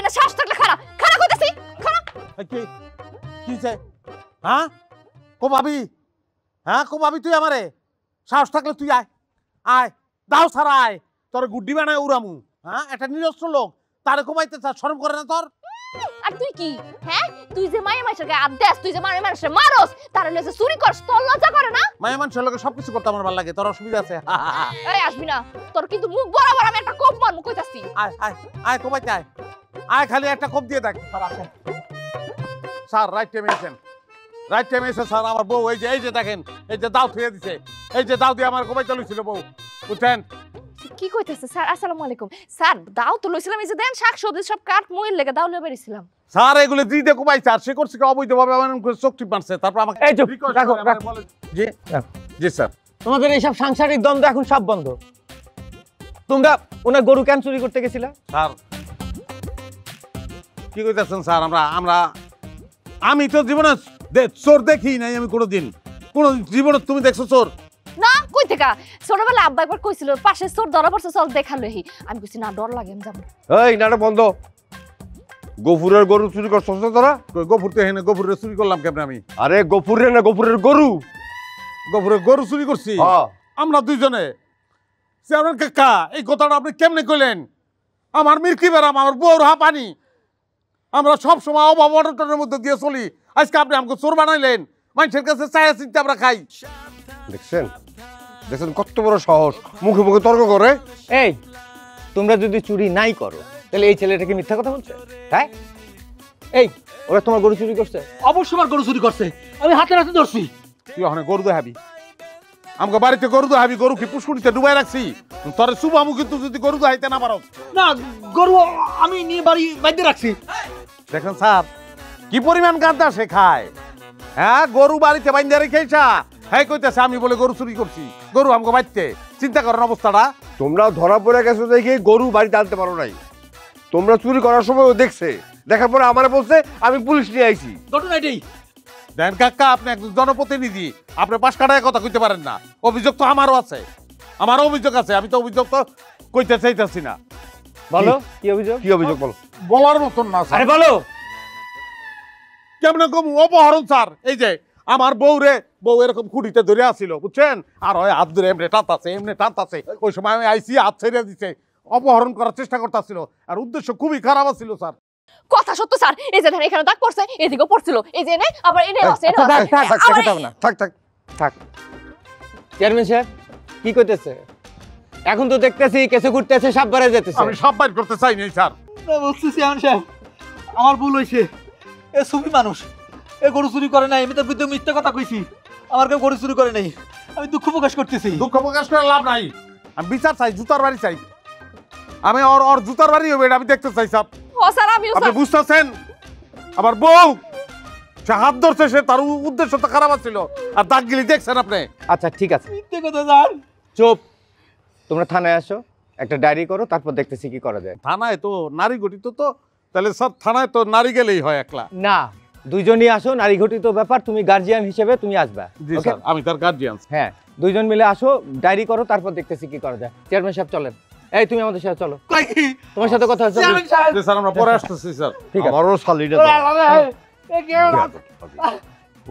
না শ্বাস থাকলে খাড়া খাড়া কইতাছি খাড়া কি কিছে হ্যাঁ কো ভাবি হ্যাঁ কো ভাবি তুই আমারে সাহস থাকলে তুই আয় আয় দাও সারা আয় তোর গুড্ডি বানায় উড়ামু হ্যাঁ একটা নিরস্ত্র লোক তারে কমাইতে চা শরম করে না তোর আর তুই কি হ্যাঁ তুই যে মায়ের মানুষের গায়ে হাত দেস তুই যে মায়ের মানুষের মারস তার লজে চুরি করস তোর লজ্জা করে না মায়ের মানুষের লোকে সবকিছু করতে আমার ভালো লাগে তোর অসুবিধা আছে এই আসবি না তোর কিন্তু মুখ বরাবর আমি একটা কোপ মারমু কইতাছি আয় আয় আয় কমাইতে আয় আয় খালি একটা কোপ দিয়ে দেখ স্যার আসেন স্যার রাইট টাইমে এসেছেন রাইট টাইমে এসে স্যার আমার বউ এই যে দেখেন এই যে দাও থুয়ে দিছে এই যে দাও দিয়ে আমার কমাইতে লইছিল বউ বুঝছেন কি কইতাছে স্যার আসসালামু আলাইকুম স্যার দাও তো লইছিলাম এই যে দেন শাকসবজি সব কাট মইল লেগে দাও লয়ে বেরিয়েছিলাম স্যার এগুলো দি দিয়ে কমাইছে আর সে করছে কি অবৈধভাবে আমার চোখটি মারছে তারপর আমাকে এই চুপ, রাখো, রাখো। জি জি স্যার তোমাদের এইসব সাংসারিক দ্বন্দ্ব এখন সব বন্ধ। তোমরা ওনার গরু কেন চুরি করতে গেছিলা? স্যার কি কইতাছেন স্যার আমি তো জীবনে চোর দেখি নাই আমি কোনোদিন জীবনে তুমি দেখছো চোর না কই থেকে ছোটবেলা আব্বা একবার কইছিল পাশে চোর ধরা পড়ছে চল দেখা লইহি আমি কইছি না ডর লাগে আমি যাব এই নাটক বন্ধ গফুরের গরু চুরি করছস না তোরা গফুর তো হেনে গফুরের চুরি করলাম কেমনে আমি আরে গফুরের না গফুরের গরু গফুরের গরু চুরি করছি আমরা দুইজনে চেয়ারম্যান কাকা এই কথাটা আপনি কেমনে কইলেন আমার মির্কি বেরাম আমার বউর হাঁপানি আমরা সব সময় অভাব অনটনের মধ্যে দিয়ে চলি আজকে আপনি আমাকে চোর বানাইলেন মানুষের কাছে চায়া চিন্তা আমরা খাই দেখছেন দেখছেন কত বড় সাহস মুখে মুখে তর্ক করে এই তোমরা যদি চুরি নাই করো তাহলে এই ছেলেটা কি মিথ্যা কথা বলছে? হ্যাঁ এই ওরা তোমার গরু চুরি করছে? অবশ্যই আমার গরু চুরি করছে, আমি হাতে হাতে ধরছি। তুই ওখানে গরু দেখাবি আমাকে বাড়িতে গরু দেখাবি গরু কি পুষ্কুনিতে ডুবাই রাখছি তোর শুভামু কিন্তু যদি গরু দেখাইতে না পারো না গরু আমি নিয়ে বাড়ি বাইরে রাখছি। দেখেন স্যার কি পরিমাণ গাঁদা সে খায় হ্যাঁ গরু বাড়িতে বাইন্দা রেখেছা হ্যাঁ কইতেছে আমি বলে গরু চুরি করছি গরু আমাকে বাড়িতে চিন্তা করেন অবস্থাটা তোমরাও ধরা পড়ে গেছো দেখে গরু বাড়িতে আনতে পারো নাই তোমরা চুরি করার সময় ও দেখছে দেখার পরে আমারে বলছে আমি পুলিশ নিয়ে আইছি ঘটনা এটাই। দেন কাকা আপনি একজন জনপ্রতিনিধি আপনি পাশ কাটায় কথা কইতে পারেন না অভিযোগ তো আমারও আছে আমারও অভিযোগ আছে আমি তো অভিযোগ তো কইতে চাইতেছি না বলো কি অভিযোগ? কি অভিযোগ বলো বলার মতন না স্যার আরে বলো কেমন কম অপহরণ স্যার এই যে আমার বউ এরকম খুঁটিতে ধরে আসছিল বুঝছেন আর ওই হাত ধরে এমনি টানতাছে ওই সময় আমি আইসি হাত ছেড়ে দিছে অপহরণ করার চেষ্টা করতেছিল আর উদ্দেশ্য খুবই খারাপ ছিল স্যার কথা সত্য স্যার এই যে ধান এখানে দাগ পড়ছে এদিকেও পড়ছিল এই যে এনে আবার এনে আছে থাক চেয়ারম্যান সাহেব কি কইতেছে? এখন তো দেখতেছি কেসে ঘুরতেছে সাপ বাড়ে যেতেছে। আমি সব বাইর করতে চাই নাই স্যার বলতেছি আমি সাহেব আমার ভুল হয়েছে, এ সুফি মানুষ, এ গরু চুরি করে নাই, আমি তো বিদ্যুৎ মিথ্যা কথা কইছি, আমার কেউ গরু চুরি করে নাই, আমি দুঃখ প্রকাশ করতেছি। দুঃখ প্রকাশ করে লাভ নাই, আমি বিচার চাই, জুতার বাড়ি চাই, আমি ওর জুতার বাড়ি হবে এটা আমি দেখতে চাই সব। ও স্যার আমিও আপনি বুঝতেছেন আমার বউ সে হাত ধরছে, সে তার উদ্দেশ্য তো খারাপ ছিল, আর দাগগুলি দেখছেন আপনি। আচ্ছা ঠিক আছে, মিথ্যা কথা স্যার। চুপ, তোমরা থানায় আসো, একটা ডায়েরি করো, তারপর দেখতেছি কি করা যায়। থানায় তো নারী গঠিত, তো তাহলে স্যার থানায় তো নারী গেলেই হয় একলা? না, দুইজনই আসো, নারী ঘটিত ব্যাপার, তুমি গার্জিয়ান হিসেবে তুমি আসবা। জি স্যার, আমি তার গার্জিয়ান। হ্যাঁ, দুইজন মিলে আসো, ডায়েরি করো, তারপর দেখতেছি কি করা যায়। চেয়ারম্যান সাহেব চলেন, এই তুমি আমাদের সাথে চলো, তোমার সাথে কথা হচ্ছে। স্যার আমরা পরে আসতেছি স্যার। ঠিক আছে, আমারও শালিটা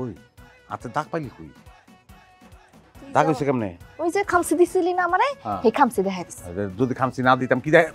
ওই আচ্ছা দাগ পাইলি কই? দাগ হইছে কেমনে? ওই যে খামসি দিছিলি না আমারে, এই খামসি দেখাই দিছে। যদি খামসি না দিতাম কি দেখ